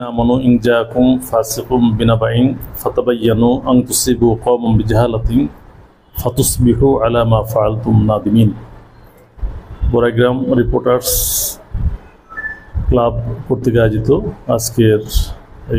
آمنوا إن جاءكم فاسق بنبأ فتبينوا أن تصيبوا قوما بجهالة فتصبحوا على ما فعلتم نادمين। Baraigram reporters club কর্তৃক আয়োজিত আজকের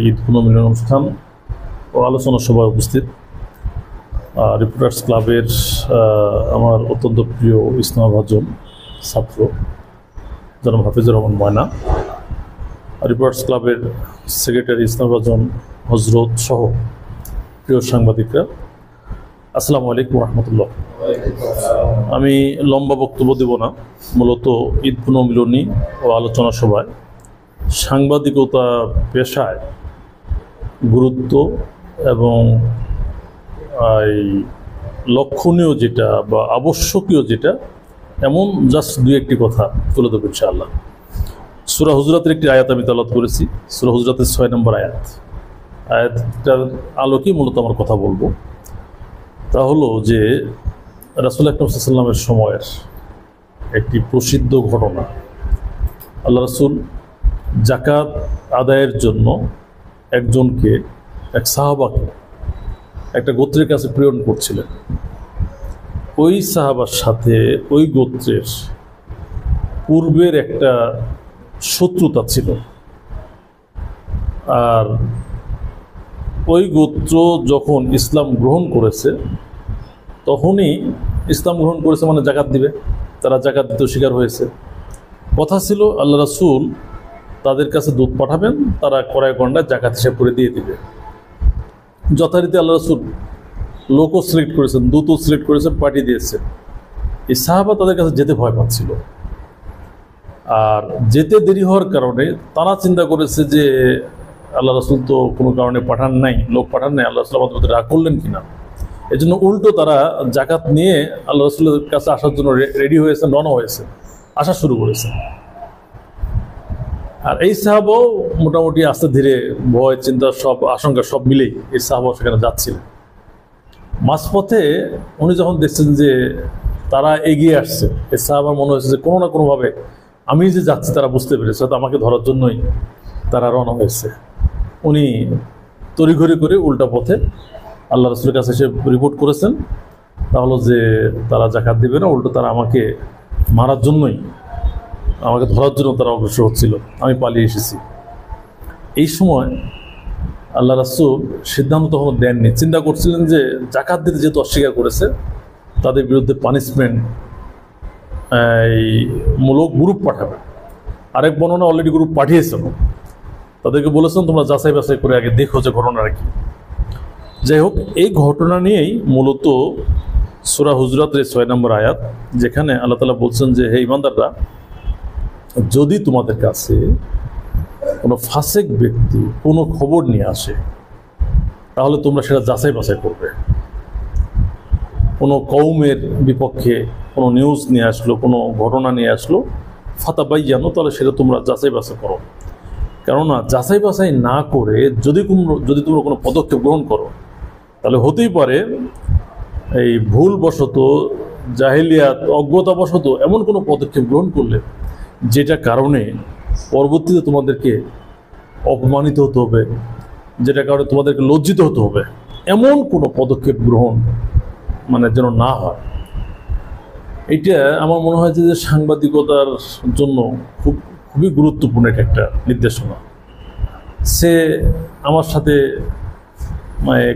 ঈদ পুনর্মিলন অনুষ্ঠান ও আলোচনা সভায় উপস্থিত রিপোর্টার্স ক্লাবের আমার অত্যন্ত প্রিয় ইসলামভাজন ছাত্র জনাব হাফিজুর রহমান ময়না, রিপোর্টার্স ক্লাবের সেক্রেটারি ইসলামভাজন হজরত সহ প্রিয় সাংবাদিকরা, আসসালামু আলাইকুম রহমতুল্লাহ। আমি লম্বা বক্তব্য দেব না, মূলত ঈদ পুনর্মিলনী ও আলোচনা সভায় সাংবাদিকতা পেশায় গুরুত্ব এবং লক্ষণীয় যেটা বা আবশ্যকীয় যেটা এমন জাস্ট দুই একটি কথা তুলে দেবো ইনশাআল্লাহ। সূরা হুজরাতের একটি আয়াত আমি তেলাওয়াত করেছি, সূরা হুজরাতের 6 নম্বর আয়াতটার আলোকে মূলত আমার কথা বলবো। তা হলো যে রাসূল আকরাম সাল্লাল্লাহু আলাইহি ওয়াসাল্লামের সময়ের একটি প্রসিদ্ধ ঘটনা। আল্লাহ রাসূল যাকাত আদায়ের জন্য একজনকে, এক সাহাবাকে একটা গোত্রের কাছে প্রেরণ করছিলেন। ওই সাহাবার সাথে ওই গোত্রের পূর্বের একটা শত্রুতা ছিল, আর ওই গোত্র যখন ইসলাম গ্রহণ করেছে তখনই ইসলাম গ্রহণ করেছে মানে জাকাত দিবে, তারা জাকাত দিতে স্বীকার হয়েছে। কথা ছিল আল্লাহ রাসূল তাদের কাছে দুধ পাঠাবেন, তারা কড়ায় গন্ডায় জাকাত হিসাব করে দিয়ে দিবে। যথারীতি আল্লাহ রাসূল লোকও সিলেক্ট করেছেন, দুধও সিলেক্ট করেছেন, পাঠিয়ে দিয়েছেন। এই সাহাবা তাদের কাছে যেতে ভয় পাচ্ছিল, আর যেতে দেরি হওয়ার কারণে তারা চিন্তা করেছে যে আল্লাহ রাসূল তো কোনো কারণে পাঠান নাই, লোক পাঠান নাই, আল্লাহ রাসূল আমাদের মধ্যে রাগ করলেন কিনা। এই জন্য উল্টো তারা জাকাত নিয়ে আল্লাহ রাসূলের কাছে আসার জন্য রেডি হয়েছেন, রওনা হয়েছে, আসা শুরু করেছে। আর এই সাহাবাও মোটামুটি আস্তে ধীরে ভয় চিন্তা সব আশঙ্কা সব মিলেই এই সাহাবাও সেখানে যাচ্ছিলেন। মাঝপথে উনি যখন দেখছেন যে তারা এগিয়ে আসছে, এই সাহাবার মনে হয়েছে যে কোনো না কোনোভাবে আমি যে যাচ্ছি তারা বুঝতে পেরেছে, হয়তো আমাকে ধরার জন্যই তারা রওনা হয়েছে। উনি তড়িঘড়ি করে উল্টা পথে আল্লাহ রাসূলের কাছে এসে রিপোর্ট করেছেন, তাহলে যে তারা জাকাত দিবে না, উল্টো তারা আমাকে মারার জন্যই, আমাকে ধরার জন্য তারা অগ্রসর হচ্ছিল, আমি পালিয়ে এসেছি। এই সময় আল্লাহ রাসূল সিদ্ধান্ত তখন দেননি, চিন্তা করছিলেন যে জাকাত দিতে যেহেতু অস্বীকার করেছে তাদের বিরুদ্ধে পানিশমেন্ট মূলক গ্রুপ পাঠাবে। আরেক বর্ণনা অলরেডি গ্রুপ পাঠিয়েছেন, তাদেরকে বলেছেন তোমরা যাচাই বাছাই করে আগে দেখো যে ঘটনাটা কি। যাই হোক, এই ঘটনা নিয়েই মূলত সূরা হুজরাতের 6 নম্বর আয়াত, যেখানে আল্লাহ তাআলা বলছেন যে হে ঈমানদাররা, যদি তোমাদের কাছে কোনো ফাসিক ব্যক্তি কোনো খবর নিয়ে আসে তাহলে তোমরা সেটা যাচাই বাছাই করবে। কোনো কওমের বিপক্ষে কোনো নিউজ নিয়ে আসলো, কোনো ঘটনা নিয়ে আসলো, ফাতাবাইয়ানু, তাহলে সেটা তোমরা যাচাই বাছাই করো। কেননা যাচাই বাছাই না করে যদি তোমরা কোনো পদক্ষেপ গ্রহণ করো তাহলে হতেই পারে এই ভুলবশত, জাহেলিয়াত, অজ্ঞতাবশত এমন কোনো পদক্ষেপ গ্রহণ করলে যেটা কারণে পরবর্তীতে তোমাদেরকে অপমানিত হতে হবে, যেটা কারণে তোমাদেরকে লজ্জিত হতে হবে, এমন কোনো পদক্ষেপ গ্রহণ যেন না হয়। এটা আমার মনে হয় যে সাংবাদিকতার জন্য খুবই গুরুত্বপূর্ণ একটা নির্দেশনা। সে আমার সাথে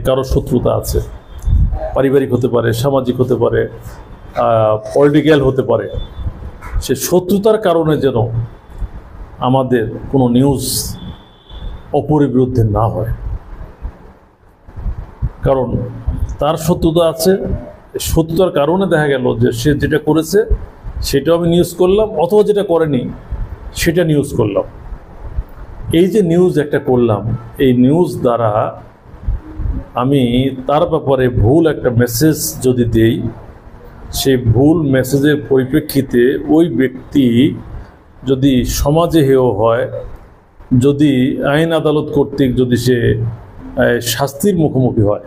কারো শত্রুতা আছে, পারিবারিক হতে পারে, সামাজিক হতে পারে, পলিটিক্যাল হতে পারে, সে শত্রুতার কারণে যেন আমাদের কোনো নিউজ অপরের বিরুদ্ধে না হয়। কারণ তার শত্রুতা আছে, শত্রুতার কারণে দেখা গেল যে সে যেটা করেছে সেটাও আমি নিউজ করলাম, অথবা যেটা করেনি সেটা নিউজ করলাম। এই যে নিউজ একটা করলাম, এই নিউজ দ্বারা আমি তার ব্যাপারে ভুল একটা মেসেজ যদি দেই, সেই ভুল মেসেজের পরিপ্রেক্ষিতে ওই ব্যক্তি যদি সমাজে হেয় হয়, যদি আইন আদালত কর্তৃক যদি সে শাস্তির মুখোমুখি হয়,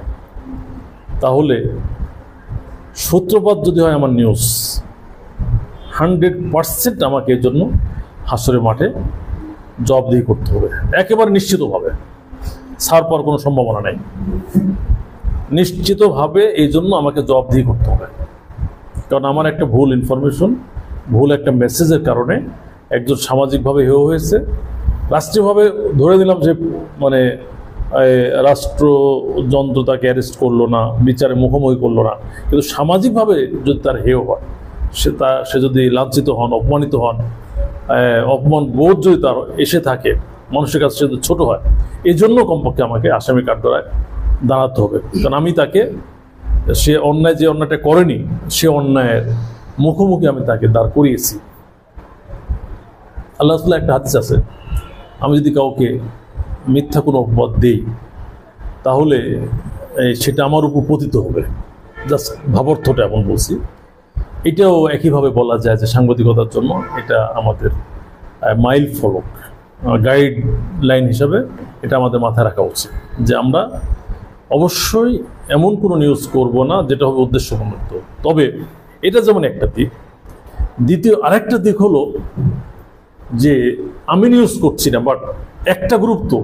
তাহলে সূত্রপাত যদি হয় আমার নিউজ, 100% আমাকে এর জন্য হাসরের মাঠে জবাবদিহি করতে হবে একেবারে নিশ্চিতভাবে, ছাড় পাওয়ার কোনো সম্ভাবনা নেই। নিশ্চিতভাবে এই জন্য আমাকে জবাবদিহি করতে হবে, কারণ আমার একটা ভুল ইনফরমেশন, ভুল একটা মেসেজের কারণে একজন সামাজিকভাবে হেয় হয়েছে। রাষ্ট্রীয়ভাবে ধরে দিলাম যে মানে রাষ্ট্রযন্ত্র তাকে অ্যারেস্ট করলো না, বিচারে মুখোমুখি করলো না, কিন্তু সামাজিকভাবে যদি তার হেয় হয়, সে যদি লাঞ্ছিত হন, অপমানিত হন, অপমান বোধ যদি তার এসে থাকে, মানুষের কাছে যদি ছোট হয়, এই জন্য কমপক্ষে আমাকে আসামি কাঠগড়ায় দাঁড়াতে হবে। কারণ আমি তাকে, সে অন্যায় যে অন্যায়টা করেনি, সে অন্যায়ের মুখোমুখি আমি তাকে দাঁড় করিয়েছি। আল্লাহ রাসূলের একটা হাদিস আছে, আমি যদি কাউকে মিথ্যা কোনো অপবাদ দিই তাহলে সেটা আমার উপর পতিত হবে। জাস্ট ভাবার্থটা এমন বলছি। এটাও একইভাবে বলা যায় যে সাংবাদিকতার জন্য এটা আমাদের মাইল ফলক, গাইডলাইন হিসাবে এটা আমাদের মাথায় রাখা উচিত যে আমরা অবশ্যই এমন কোনো নিউজ করব না যেটা হবে উদ্দেশ্যপ্রণোদিত। তবে এটা যেমন একটা দিক, দ্বিতীয় আরেকটা দিক হলো যে আমি নিউজ করছি না, বাট একটা গ্রুপ তো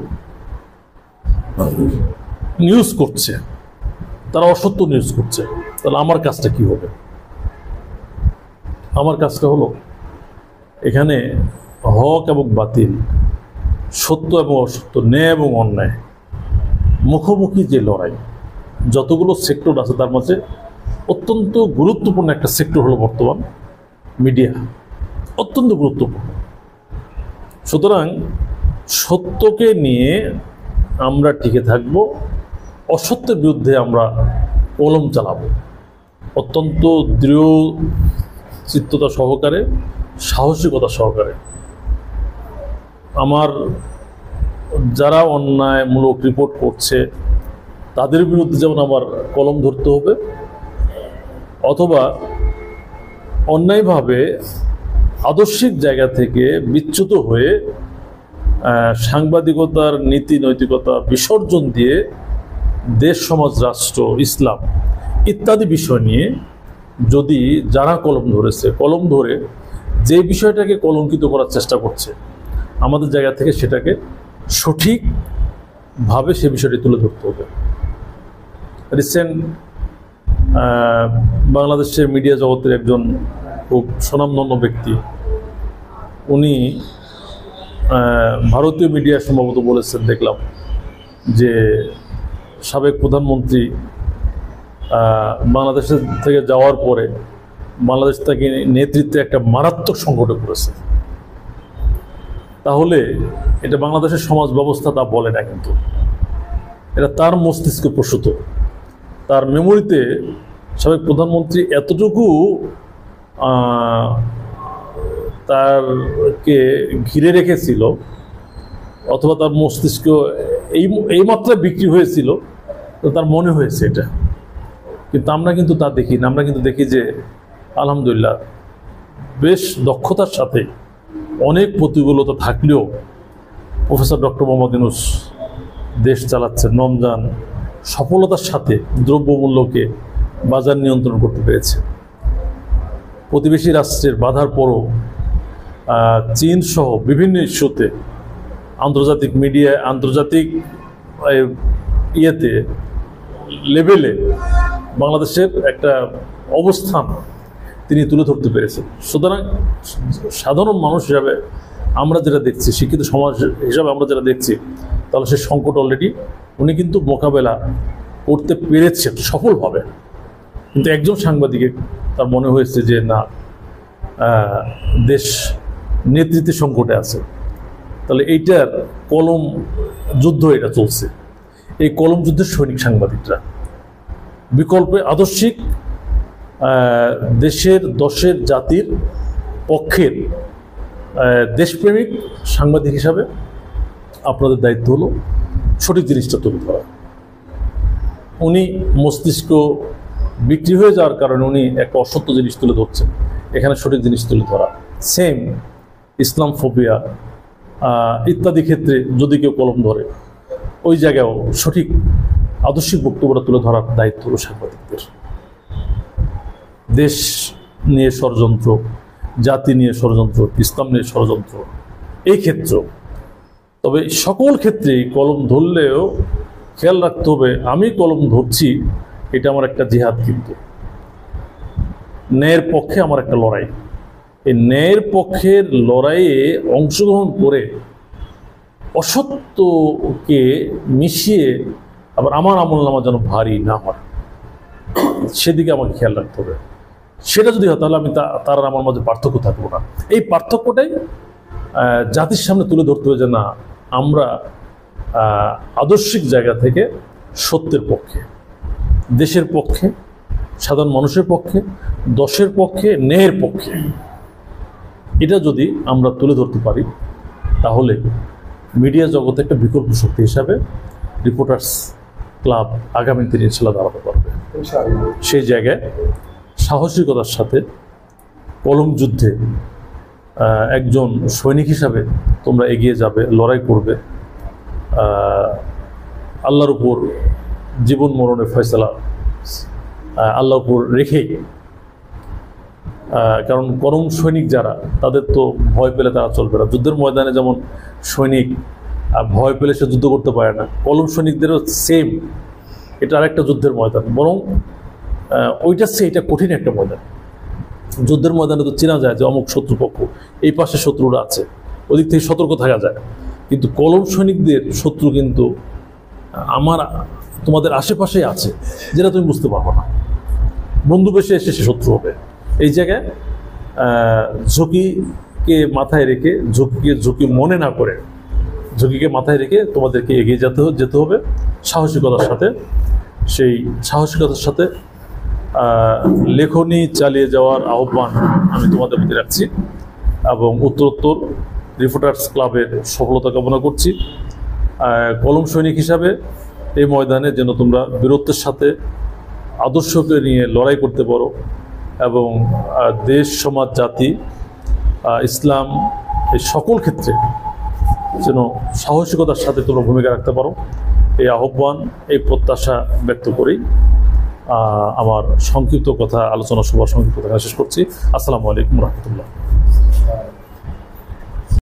নিউজ করছে, তারা অসত্য নিউজ করছে, তাহলে আমার কাজটা কি হবে? আমার কাজটা হলো এখানে হক এবং বাতিল, সত্য এবং অসত্য, ন্যায় এবং অন্যায় মুখোমুখি যে লড়াই, যতগুলো সেক্টর আছে তার মাঝে অত্যন্ত গুরুত্বপূর্ণ একটা সেক্টর হলো বর্তমান মিডিয়া, অত্যন্ত গুরুত্বপূর্ণ। সুতরাং সত্যকে নিয়ে আমরা টিকে থাকব, অসত্যের বিরুদ্ধে আমরা কলম চালাবো অত্যন্ত দৃঢ় চিত্ততা সহকারে, সাহসিকতা সহকারে। আমার যারা অন্যায়মূলক রিপোর্ট করছে তাদের বিরুদ্ধে যেমন আমার কলম ধরতে হবে, অথবা অন্যায়ভাবে আদর্শিক জায়গা থেকে বিচ্যুত হয়ে সাংবাদিকতার নীতি নৈতিকতা বিসর্জন দিয়ে দেশ, সমাজ, রাষ্ট্র, ইসলাম ইত্যাদি বিষয় নিয়ে যদি যারা কলম ধরেছে, কলম ধরে যে বিষয়টাকে কলঙ্কিত করার চেষ্টা করছে, আমাদের জায়গা থেকে সেটাকে সঠিকভাবে সে বিষয়টি তুলে ধরতে হবে। রিসেন্ট বাংলাদেশের মিডিয়া জগতের একজন খুব স্বনামধন্য ব্যক্তি, উনি ভারতীয় মিডিয়া সম্ভবত বলেছেন, দেখলাম যে সাবেক প্রধানমন্ত্রী বাংলাদেশ থেকে যাওয়ার পরে বাংলাদেশ থেকে নেতৃত্বে একটা মারাত্মক সংকটে পড়েছে। তাহলে এটা বাংলাদেশের সমাজ ব্যবস্থা তা বলে না, কিন্তু এটা তার মস্তিষ্কে প্রসূত, তার মেমোরিতে সাবেক প্রধানমন্ত্রী এতটুকু তারকে ঘিরে রেখেছিল, অথবা তার মস্তিষ্ক এই মাত্রায় বিক্রি হয়েছিল, তো তার মনে হয়েছে এটা। কিন্তু আমরা কিন্তু তা দেখি না, আমরা কিন্তু দেখি যে আলহামদুলিল্লাহ বেশ দক্ষতার সাথে অনেক প্রতিকূলতা থাকলেও প্রফেসর ডক্টর মোহাম্মদ ইউনূস দেশ চালাচ্ছেন রমজান সফলতার সাথে, দ্রব্যমূল্যকে বাজার নিয়ন্ত্রণ করতে পেরেছে। প্রতিবেশী রাষ্ট্রের বাধার পরও চীন সহ বিভিন্ন ইস্যুতে আন্তর্জাতিক মিডিয়ায়, আন্তর্জাতিক লেভেলে বাংলাদেশের একটা অবস্থান তিনি তুলে ধরতে পেরেছেন। সুতরাং সাধারণ মানুষ হিসাবে আমরা যেটা দেখছি, শিক্ষিত সমাজ হিসাবে আমরা যেটা দেখছি, তাহলে সে সংকট অলরেডি উনি কিন্তু মোকাবেলা করতে পেরেছেন সফলভাবে। কিন্তু একজন সাংবাদিকের তার মনে হয়েছে যে না, দেশ নেতৃত্বের সংকটে আছে, তাহলে এইটার কলম যুদ্ধ এটা চলছে। এই কলম যুদ্ধের সৈনিক সাংবাদিকরা, বিকল্পে আদর্শিক দেশের, দশের, জাতির পক্ষের দেশপ্রেমিক সাংবাদিক হিসাবে আপনাদের দায়িত্ব হলো সঠিক জিনিসটা তুলে ধরা। উনি মস্তিষ্ক বিক্রি হয়ে যাওয়ার কারণে উনি একটা অসত্য জিনিস তুলে ধরছেন, এখানে সঠিক জিনিস তুলে ধরা। সেম ইসলাম ফোবিয়া ইত্যাদি ক্ষেত্রে যদি কেউ কলম ধরে, ওই জায়গায়ও সঠিক আদর্শিক বক্তব্যটা তুলে ধরার দায়িত্ব হলো সাংবাদিকদের। দেশ নিয়ে ষড়যন্ত্র, জাতি নিয়ে ষড়যন্ত্র, ইসলাম নিয়ে ষড়যন্ত্র, এই ক্ষেত্রেও তবে সকল ক্ষেত্রেই কলম ধরলেও খেয়াল রাখতে হবে, আমি কলম ধরছি এটা আমার একটা জিহাদ, কিন্তু ন্যায়ের পক্ষে আমার একটা লড়াই। এই ন্যায়ের পক্ষের লড়াইয়ে অংশগ্রহণ করে অসত্যকে মিশিয়ে আবার আমার আমলনামা যেন ভারী না হয়, সেদিকে আমাকে খেয়াল রাখতে হবে। সেটা যদি হয় তাহলে আমি তার আমার মাঝে পার্থক্য থাকবো না। এই পার্থক্যটাই জাতির সামনে তুলে ধরতে হবে যে না, আমরা আদর্শিক জায়গা থেকে সত্যের পক্ষে, দেশের পক্ষে, সাধারণ মানুষের পক্ষে, দশের পক্ষে, ন্যায়ের পক্ষে। এটা যদি আমরা তুলে ধরতে পারি তাহলে মিডিয়া জগতে একটা বিকল্প শক্তি হিসাবে রিপোর্টার্স ক্লাব আগামী দিনে ইনশাআল্লাহ দাঁড়াতে পারবে। সেই জায়গায় সাহসিকতার সাথে কলম যুদ্ধে একজন সৈনিক হিসাবে তোমরা এগিয়ে যাবে, লড়াই করবে, আল্লাহর উপর জীবন মরণের ফয়সালা আল্লাহর উপর রেখেই। কারণ কলম সৈনিক যারা, তাদের তো ভয় পেলে তারা চলবে না। যুদ্ধের ময়দানে যেমন সৈনিক ভয় পেলে সে যুদ্ধ করতে পারে না, কলম সৈনিকদেরও সেম, এটা আরেকটা যুদ্ধের ময়দান, বরং ওইটার চেয়ে এটা কঠিন একটা ময়দান। যুদ্ধের ময়দানে তো চেনা যায় যে অমুক শত্রুপক্ষ, এই পাশে শত্রুরা আছে, ওদিক থেকে সতর্ক থাকা যায়। কিন্তু কলম সৈনিকদের শত্রু কিন্তু তোমাদের আশেপাশেই আছে, যেটা তুমি বুঝতে পারবো না। বন্ধু বেশে এসে সে শত্রু হবে। এই জায়গায় ঝুঁকিকে মাথায় রেখে, ঝুঁকি মনে না করে, ঝুঁকিকে মাথায় রেখে তোমাদেরকে এগিয়ে যেতে হবে সাহসিকতার সাথে। সেই সাহসিকতার সাথে লেখনী চালিয়ে যাওয়ার আহ্বান আমি তোমাদের প্রতি রাখছি এবং উত্তরোত্তর রিপোর্টার্স ক্লাবের সফলতা কামনা করছি। কলম সৈনিক হিসাবে এই ময়দানে যেন তোমরা বীরত্বের সাথে আদর্শকে নিয়ে লড়াই করতে পারো এবং দেশ, সমাজ, জাতি, ইসলাম, এই সকল ক্ষেত্রে যেন সাহসিকতার সাথে তোমরা ভূমিকা রাখতে পারো, এই আহ্বান, এই প্রত্যাশা ব্যক্ত করেই আমার সংক্ষিপ্ত কথা, আলোচনা সভা সংক্ষিপ্ত কথা শেষ করছি। আসসালামু আলাইকুম রহমতুল্লাহ।